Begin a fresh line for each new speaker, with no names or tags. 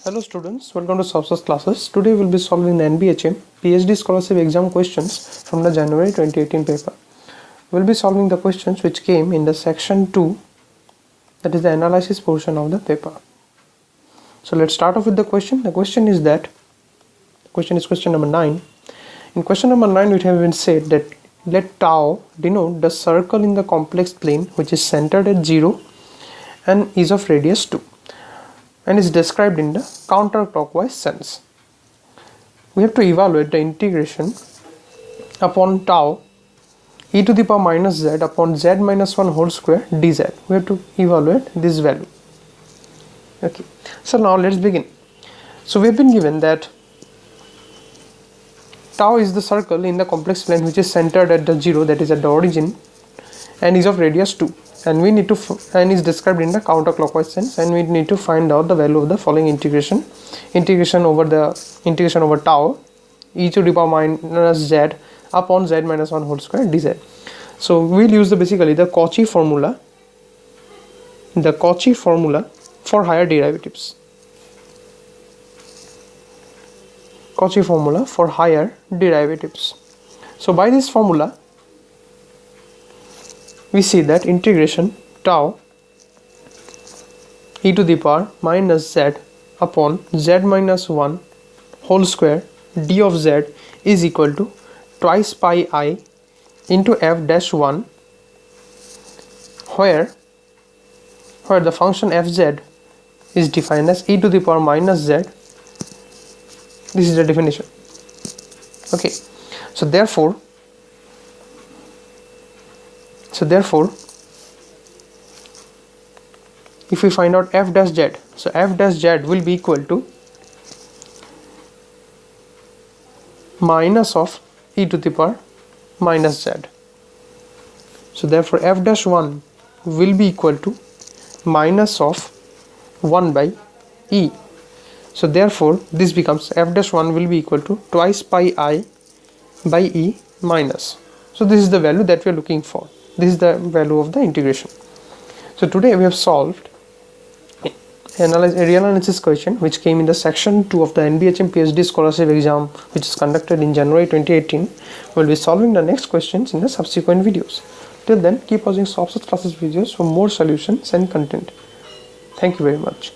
Hello students, welcome to Sourav Sir Classes. Today we will be solving the NBHM PhD Scholarship Exam questions from the January 2018 paper. We will be solving the questions which came in the section 2, that is the analysis portion of the paper. So let's start off with the question. The question is question number 9. In question number 9 it has been said that let tau denote the circle in the complex plane which is centered at 0 and is of radius 2. And is described in the counterclockwise sense. We have to evaluate the integration upon tau e to the power minus z upon z minus 1 whole square dz. We have to evaluate this value. Okay, so now let's begin. So we have been given that tau is the circle in the complex plane which is centered at the 0, that is at the origin, and is of radius 2. And we need to and is described in the counterclockwise sense, and we need to find out the value of the following integration over tau e to the power minus z upon z minus 1 whole square dz. So we'll use basically the Cauchy formula for higher derivatives. Cauchy formula for higher derivatives. So by this formula we see that integration tau e to the power minus z upon z minus 1 whole square d of z is equal to twice pi I into f dash 1, where the function fz is defined as e to the power minus z. This is the definition. Okay, so therefore if we find out f dash z, so f dash z will be equal to minus of e to the power minus z. So therefore f dash 1 will be equal to minus of 1 by e. So therefore this becomes f dash 1 will be equal to twice pi I by e minus. So this is the value that we are looking for. This is the value of the integration. So today we have solved a real analysis question which came in the section 2 of the NBHM PhD Scholarship Exam, which is conducted in January 2018. We will be solving the next questions in the subsequent videos. Till then, keep watching Sourav Sir Classes videos for more solutions and content. Thank you very much.